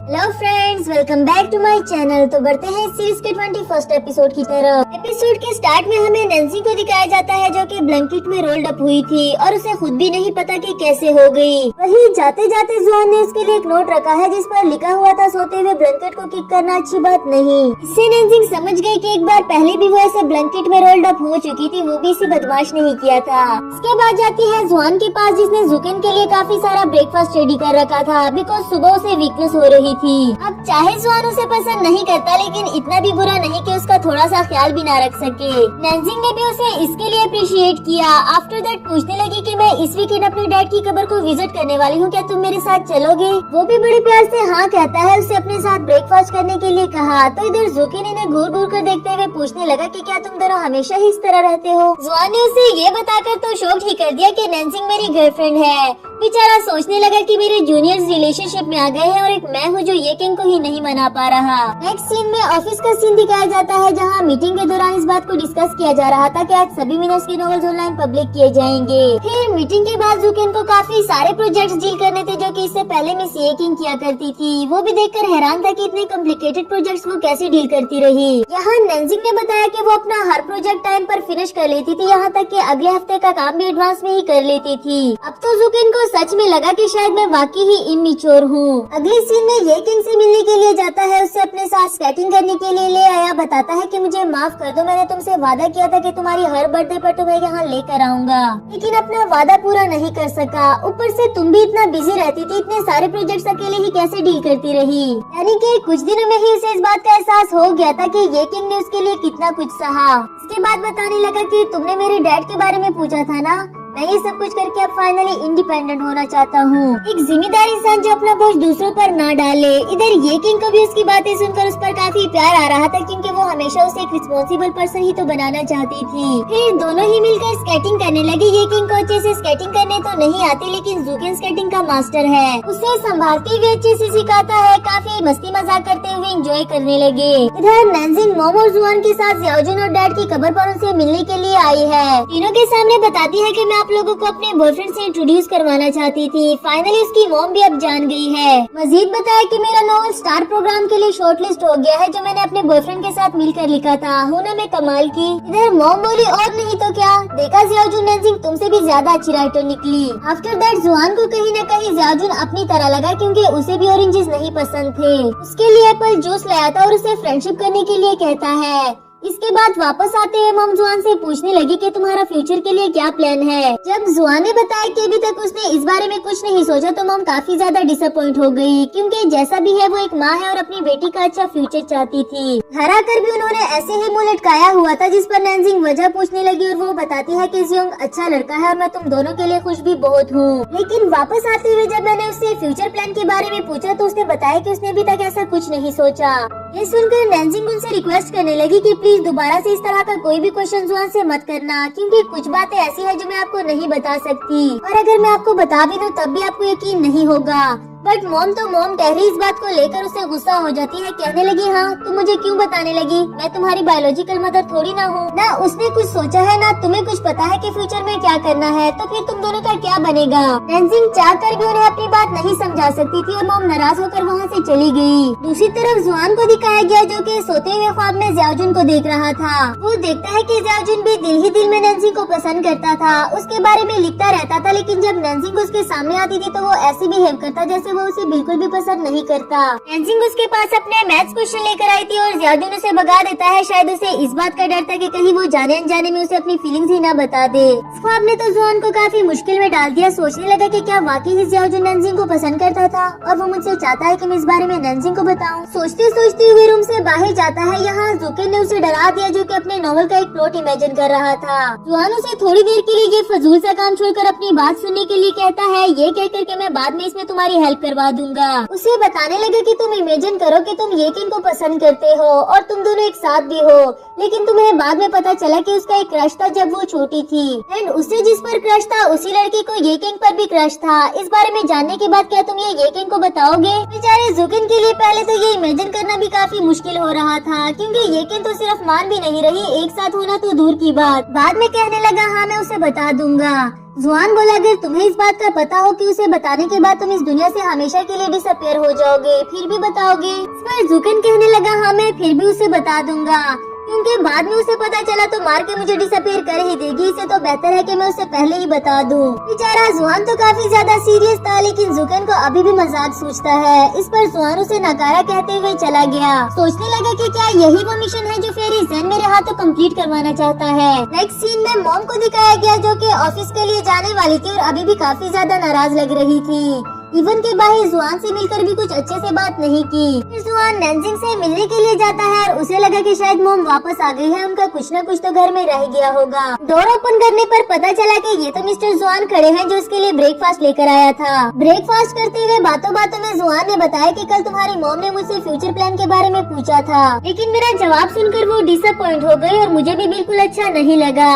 Hello friends, welcome back to my channel. तो बढ़ते हैं सीरीज के 21st एपिसोड की तरफ। एपिसोड के स्टार्ट में हमें नैन्सी को दिखाया जाता है जो कि ब्लैंकेट में रोल्ड अप हुई थी और उसे खुद भी नहीं पता कि कैसे हो गई। वहीं जाते जाते जुआन ने उसके लिए एक नोट रखा है जिस पर लिखा हुआ था सोते हुए ब्लैंकेट को किक करना अच्छी बात नहीं। इससे नैन्सी समझ गई कि एक बार पहले भी वो ऐसे ब्लैंकेट में रोल्ड अप हो चुकी थी, वो भी इसी बदमाश ने ही किया था। इसके बाद जाती है जुआन के पास जिसने जुकेन के लिए काफी सारा ब्रेकफास्ट रेडी कर रखा था बिकॉज सुबह उसे वीकनेस हो रही थी। अब चाहे जुआन उसे पसंद नहीं करता लेकिन इतना भी बुरा नहीं कि उसका थोड़ा सा ख्याल भी ना रख सके। नैन्सी ने भी उसे इसके लिए अप्रिशिएट किया। आफ्टर दैट पूछने लगी कि मैं इस वीकेंड अपने डैड की कब्र को विजिट करने वाली हूँ, क्या तुम मेरे साथ चलोगे? वो भी बड़े प्यार से हाँ कहता है। उसे अपने साथ ब्रेकफास्ट करने के लिए कहा तो इधर जुकेन इन्हें घूर घूर कर देखते हुए पूछने लगा कि क्या तुम दोनों हमेशा ही इस तरह रहते हो? जुआन ने उसे ये बताकर तो शौक ही कर दिया कि नैन्सी मेरी गर्लफ्रेंड है। बेचारा सोचने लगा कि मेरे जूनियर्स रिलेशनशिप में आ गए हैं और एक मैं हूँ जो ये किंग को ही नहीं मना पा रहा। नेक्स्ट सीन में ऑफिस का सीन दिखाया जाता है जहाँ मीटिंग के दौरान इस बात को डिस्कस किया जा रहा था कि आज सभी विनर्स के नॉवेल्स ऑनलाइन पब्लिक किए जाएंगे। फिर मीटिंग के बाद जुकेन को काफी सारे प्रोजेक्ट्स डील करने थे जो कि इससे पहले मिस ये किंग किया करती थी। वो भी देखकर हैरान था कि इतने कॉम्प्लिकेटेड प्रोजेक्ट्स वो कैसे डील करती रही। यहाँ नैन्सी ने बताया कि वो अपना हर प्रोजेक्ट टाइम पर फिनिश कर लेती थी, यहाँ तक कि अगले हफ्ते का काम भी एडवांस में ही कर लेती थी। अब तो जुकेन को सच में लगा कि शायद मैं वाकई ही इमेच्योर हूँ। अगले सीन में ये किंग से मिलने के लिए जाता है, उससे अपने साथ स्केटिंग करने के लिए ले आया। बताता है कि मुझे माफ कर दो, मैंने तुमसे वादा किया था कि तुम्हारी हर बर्थडे पर तुम्हें यहाँ लेकर आऊंगा, लेकिन अपना वादा पूरा नहीं कर सका। ऊपर से तुम भी इतना बिजी रहती थी, इतने सारे प्रोजेक्ट्स अकेले ही कैसे डील करती रही। यानी कि कुछ दिनों में ही उसे इस बात का एहसास हो गया था कि ये किंग ने उसके लिए कितना कुछ सहा। इसके बाद बताने लगा कि तुमने मेरे डैड के बारे में पूछा था ना, मैं ये सब कुछ करके अब फाइनली इंडिपेंडेंट होना चाहता हूँ, एक जिम्मेदार इंसान जो अपना बोझ दूसरों पर ना डाले। इधर ये किंग को भी उसकी बातें सुनकर उस पर काफी प्यार आ रहा था क्योंकि वो हमेशा उसे एक रिस्पॉन्सिबल पर्सन ही तो बनाना चाहती थी। फिर दोनों ही मिलकर स्केटिंग करने लगे। ये किंग को अच्छे से स्केटिंग करने तो नहीं आती लेकिन जुकेन स्केटिंग का मास्टर है, उसे संभालते हुए अच्छे से सिखाता है। काफी मस्ती मजाक करते हुए एंजॉय करने लगे। इधर नैन्सी मॉम और जुआन के साथ जियाजुन और डैड की कब्र पर उनसे मिलने के लिए आई है। तीनों के सामने बताती है कि मैं आप लोगों को अपने बॉयफ्रेंड से इंट्रोड्यूस करवाना चाहती थी। फाइनली उसकी मॉम भी अब जान गई है। मजीद बताया कि मेरा नॉवल स्टार प्रोग्राम के लिए शॉर्टलिस्ट हो गया है जो मैंने अपने बॉयफ्रेंड के साथ मिलकर लिखा था। हूँ ना मैं कमाल की? इधर मॉम बोली और नहीं तो क्या, देखा जियाजुन नैन्सी तुमसे भी ज्यादा अच्छी राइटर निकली। आफ्टर दैट जुआन को कहीं न कहीं जियाजुन अपनी तरह लगा क्योंकि उसे भी ऑरेंजेस नहीं पसंद थे। उसके लिए एप्पल जूस लाया था और उसे फ्रेंडशिप करने के लिए कहता है। इसके बाद वापस आते हुए मॉम जुआन से पूछने लगी कि तुम्हारा फ्यूचर के लिए क्या प्लान है। जब जुआन ने बताया कि अभी तक उसने इस बारे में कुछ नहीं सोचा तो मॉम काफी ज्यादा डिसअपॉइंट हो गई क्योंकि जैसा भी है वो एक माँ है और अपनी बेटी का अच्छा फ्यूचर चाहती थी। घर आकर भी उन्होंने ऐसे ही मुंह लटकाया हुआ था जिस पर नैन्सी वजह पूछने लगी और वो बताती है कि जियोंग अच्छा लड़का है और मैं तुम दोनों के लिए खुश भी बहुत हूँ। लेकिन वापस आते हुए जब मैंने उससे फ्यूचर प्लान के बारे में पूछा तो उसने बताया कि उसने अभी तक ऐसा कुछ नहीं सोचा। ये सुनकर नैन्सी उनसे रिक्वेस्ट करने लगी कि प्लीज दोबारा से इस तरह का कोई भी क्वेश्चन जुआन से मत करना क्योंकि कुछ बातें ऐसी है जो मैं आपको नहीं बता सकती और अगर मैं आपको बता भी दूं तब भी आपको यकीन नहीं होगा। बट मॉम तो मॉम टहरी इस बात को लेकर उसे गुस्सा हो जाती है। कहने लगी हाँ तुम मुझे क्यों बताने लगी, मैं तुम्हारी बायोलॉजिकल मदर थोड़ी ना हूँ। ना उसने कुछ सोचा है ना तुम्हें कुछ पता है कि फ्यूचर में क्या करना है, तो फिर तुम दोनों का क्या बनेगा। नैन्सी चाह कर भी उन्हें अपनी बात नहीं समझा सकती थी और मॉम नाराज होकर वहाँ से चली गई। दूसरी तरफ जुआन को दिखाया गया जो कि सोते हुए ख्वाब में जियाजुन को देख रहा था। वो देखता है कि जियाजुन भी दिल ही दिल में नैन्सी को पसंद करता था, उसके बारे में लिखता रहता था लेकिन जब नैन्सी उसके सामने आती थी तो वो ऐसे बिहेव करता जैसे वो उसे बिल्कुल भी पसंद नहीं करता। नैन्सी उसके पास अपने मैथ्स क्वेश्चन लेकर आई थी और जियाजुन उसे भगा देता है। शायद उसे इस बात का डर था कि कहीं वो जाने अनजाने में उसे अपनी फीलिंग्स ही ना बता दे। इस ख्वाब ने तो जुआन को काफी मुश्किल में डाल दिया। सोचने लगा कि क्या वाकई ही जियाजुन नैन्सी को पसंद करता था और वो मुझसे चाहता है कि मैं इस बारे में नैन्सी को बताऊं। सोचते सोचते हुए रूम से बाहर जाता है। यहाँ जुकेन ने उसे डरा दिया जो कि अपने नॉवल का एक प्लॉट इमेजिन कर रहा था। जुआन उसे थोड़ी देर के लिए ये फजूल सा काम छोड़कर अपनी बात सुनने के लिए कहता है, ये कहकर के मैं बाद में इसमें तुम्हारी हेल्प करवा दूंगा। उसे बताने लगे कि तुम इमेजिन करो कि तुम ये किंग को पसंद करते हो और तुम दोनों एक साथ भी हो, लेकिन तुम्हें बाद में पता चला कि उसका एक क्रश था जब वो छोटी थी एंड उससे जिस पर क्रश था उसी लड़की को ये किंग पर भी क्रश था। इस बारे में जानने के बाद क्या तुम ये किंग को बताओगे? बेचारे जुकेन के लिए पहले तो ये इमेजिन करना भी काफी मुश्किल हो रहा था क्योंकि ये किंग तो सिर्फ मान भी नहीं रही, एक साथ होना तो दूर की बात। बाद में कहने लगा हाँ मैं उसे बता दूंगा। जुआन बोला, अगर तुम्हें इस बात का पता हो कि उसे बताने के बाद तुम इस दुनिया से हमेशा के लिए डिसअपियर हो जाओगे, फिर भी बताओगे? इस पर जूकन कहने लगा, हाँ मैं फिर भी उसे बता दूंगा, क्योंकि बाद में उसे पता चला तो मार के मुझे डिसअपियर कर ही देगी। इससे तो बेहतर है कि मैं उसे पहले ही बता दूं। बेचारा जुआन तो काफी ज्यादा सीरियस था, लेकिन जुकन को अभी भी मजाक सूझता है। इस पर जुआन उसे नकारा कहते हुए चला गया। सोचने लगा कि क्या यही वो मिशन है जो फेरी ज़ेन मेरे हाथों कंप्लीट करवाना चाहता है। नेक्स्ट सीन में मॉम को दिखाया गया, जो कि ऑफिस के लिए जाने वाली थी और अभी भी काफी ज्यादा नाराज लग रही थी। इवन के बाहर जुआन से मिलकर भी कुछ अच्छे से बात नहीं की। फिर जुआन नैनजिंग से मिलने के लिए जाता है और उसे लगा कि शायद मोम वापस आ गई है, उनका कुछ न कुछ तो घर में रह गया होगा। डोर ओपन करने पर पता चला कि ये तो मिस्टर जुआन खड़े हैं, जो उसके लिए ब्रेकफास्ट लेकर आया था। ब्रेकफास्ट करते हुए बातों बातों में जुआन ने बताया कि कल तुम्हारी मॉम ने मुझसे फ्यूचर प्लान के बारे में पूछा था, लेकिन मेरा जवाब सुनकर वो डिसअपॉइंट हो गई और मुझे भी बिल्कुल अच्छा नहीं लगा।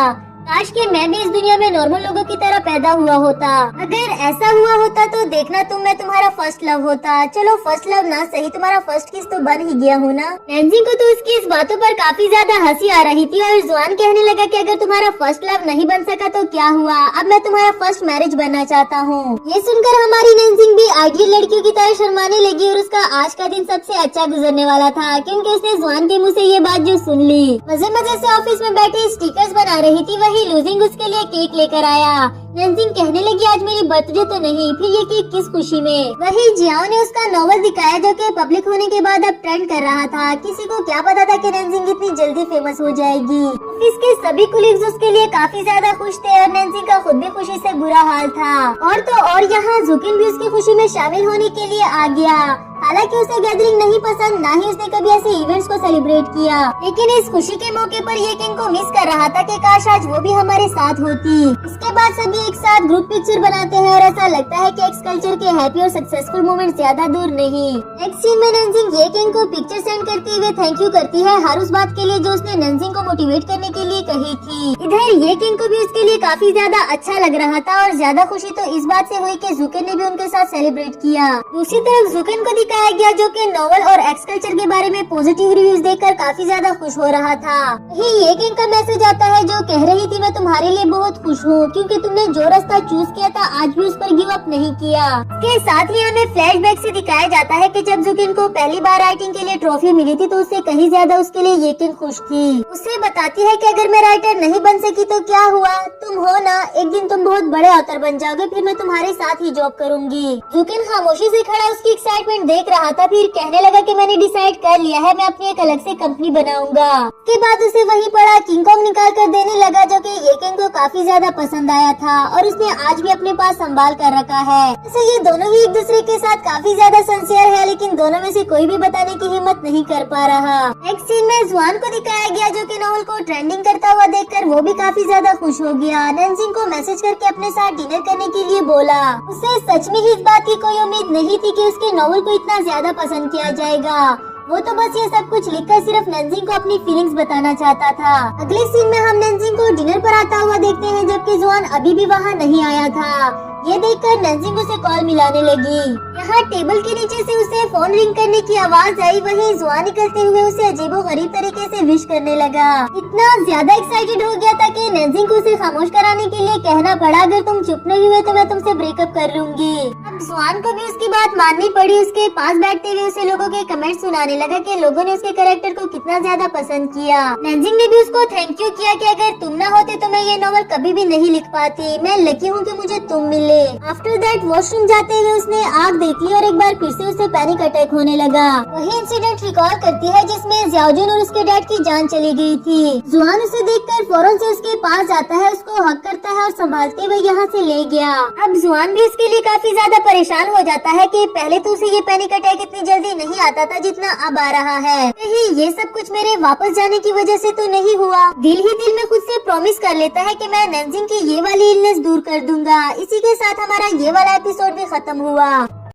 काश कि मैं भी इस दुनिया में नॉर्मल लोगों की तरह पैदा हुआ होता। अगर ऐसा हुआ होता तो देखना मैं तुम्हारा फर्स्ट लव होता। चलो फर्स्ट लव ना सही, तुम्हारा फर्स्ट किस तो बन ही गया हो ना। नैन्सी को तो उसकी इस बातों पर काफी ज्यादा हंसी आ रही थी और जुआन कहने लगा कि अगर तुम्हारा फर्स्ट लव नहीं बन सका तो क्या हुआ, अब मैं तुम्हारा फर्स्ट मैरिज बनना चाहता हूँ। ये सुनकर हमारी नैन्सी भी आइडियल लड़कियों की तरह शर्माने लगी और उसका आज का दिन सबसे अच्छा गुजरने वाला था, क्योंकि उसने जुआन के मुँह से ये बात जो सुन ली। मजे मजे से ऑफिस में बैठे स्टिकर्स बना रही थी, वही लूजिंग उसके लिए केक लेकर आया। नैन्जिंग कहने लगी, आज मेरी बर्थडे तो नहीं, फिर ये केक किस खुशी में। वही जियाओ ने उसका नॉवल दिखाया, जो कि पब्लिक होने के बाद अब ट्रेंड कर रहा था। किसी को क्या पता था कि नैन्जिंग इतनी जल्दी फेमस हो जाएगी। ऑफिस के सभी कुलीग्स उसके लिए काफी ज्यादा खुश थे और नैन्जिंग का खुद भी खुशी से बुरा हाल था। और तो और यहाँ जुकिन भी उसकी खुशी में शामिल होने के लिए आ गया। हालांकि उसे गैदरिंग नहीं पसंद, ना ही उसने कभी ऐसे इवेंट्स को सेलिब्रेट किया, लेकिन इस खुशी के मौके पर ये किंग को मिस कर रहा था कि काश आज वो भी हमारे साथ होती। इसके बाद सभी एक साथ ग्रुप पिक्चर बनाते हैं और ऐसा लगता है कि एक्स कल्चर के हैप्पी और सक्सेसफुल मोमेंट ज्यादा दूर नहीं। नेक्स्ट सीन में नैन्जिंग ये किंग को पिक्चर सेंड करते हुए थैंक यू करती है हर उस बात के लिए जो उसने नैन्जिंग को मोटिवेट करने के लिए कही थी। इधर ये किंग को भी उसके लिए काफी ज्यादा अच्छा लग रहा था और ज्यादा खुशी तो इस बात से हुई कि जुकिन ने भी उनके साथ सेलिब्रेट किया। दूसरी तरफ जुकिन को दिखाया गया, जो कि नॉवल और एक्स कल्चर के बारे में पॉजिटिव रिव्यूज देखकर काफी ज्यादा खुश हो रहा था। ये किंग का मैसेज आता है, जो कह रही थी मैं तुम्हारे लिए बहुत खुश हूँ, क्योंकि तुमने जो रास्ता चूज किया था आज भी उस पर गिव अप नहीं किया। इसके साथ ही हमें फ्लैशबैक से दिखाया जाता है कि जब जुकिन को पहली बार राइटिंग के लिए ट्रॉफी मिली थी तो उससे कहीं ज्यादा उसके लिए ये किंग खुश थी। उससे बताती है कि अगर मैं राइटर नहीं बन सकी तो क्या हुआ, तुम हो ना, एक दिन तुम बहुत बड़े ऑथर बन जाओगे, फिर मैं तुम्हारे साथ ही जॉब करूंगी। जुकिन खामोशी से खड़ा उसकी एक्साइटमेंट देख रहा था, फिर कहने लगा कि मैंने डिसाइड कर लिया है, मैं अपनी एक अलग से कंपनी बनाऊंगा। उसके बाद उसे वही पड़ा किंग कॉन्ग निकाल कर देने लगा, जो कि ये किंग को काफी ज्यादा पसंद आया था और उसने आज भी अपने पास संभाल कर रखा है। वैसे ये दोनों ही एक दूसरे के साथ काफी ज्यादा सिंसियर है, लेकिन दोनों में से कोई भी बताने की हिम्मत नहीं कर पा रहा। नेक्स्ट सीन में जुआन को दिखाया गया, जो कि नॉवल को ट्रेंडिंग करता हुआ देखकर वो भी काफी ज्यादा खुश हो गया। नैन्जिंग को मैसेज करके अपने साथ डिनर करने के लिए बोला। उसे सच में ही इस बात की कोई उम्मीद नहीं थी कि उसके नॉवल को इतना ज्यादा पसंद किया जाएगा। वो तो बस ये सब कुछ लिखकर सिर्फ नैन्जिंग को अपनी फीलिंग्स बताना चाहता था। अगले सीन में हम नैन्जिंग को डिनर पर आता हुआ देखते हैं, जबकि जुआन अभी भी वहाँ नहीं आया था। ये देखकर नैन्जिंग उसे कॉल मिलाने लगी। यहाँ टेबल के नीचे से उसे फोन रिंग करने की आवाज आई, वहीं जुआन निकलते हुए उसे अजीबोगरीब तरीके से विश करने लगा। इतना ज्यादा एक्साइटेड हो गया था कि नैन्जिंग को उसे खामोश कराने के लिए कहना पड़ा, अगर तुम चुप नहीं हुए तो मैं तुमसे ब्रेकअप कर लूंगी। अब जुआन को भी उसकी बात माननी पड़ी। उसके पास बैठते हुए उसे लोगों के कमेंट सुनाने लगा कि लोगों ने उसके कैरेक्टर को कितना ज्यादा पसंद किया। नैन्जिंग ने भी उसको थैंक यू किया कि अगर तुम न होते तो मैं ये नॉवल कभी भी नहीं लिख पाती, मैं लकी हूँ कि मुझे तुम मिले। आफ्टर दैट वॉशरूम जाते हुए उसने आग देख ली और एक बार फिर से उसे पैनिक अटैक होने लगा। वही इंसिडेंट रिकॉल करती है जिसमें जियाओजुन और उसके डैड की जान चली गई थी। जुआन उसे देखकर फौरन से उसके पास जाता है, उसको हक करता है और संभालते हुए यहाँ से ले गया। अब जुआन भी उसके लिए काफी ज्यादा परेशान हो जाता है कि पहले तो उसे ये पैनिक अटैक इतनी जल्दी नहीं आता था जितना अब आ रहा है। नहीं, ये सब कुछ मेरे वापस जाने की वजह से तो नहीं हुआ। दिल ही दिल में खुद से प्रॉमिस कर लेता है कि मैं नैन्जिंग की ये वाली इलनेस दूर कर दूंगा। इसी के साथ हमारा ये वाला एपिसोड भी खत्म हुआ।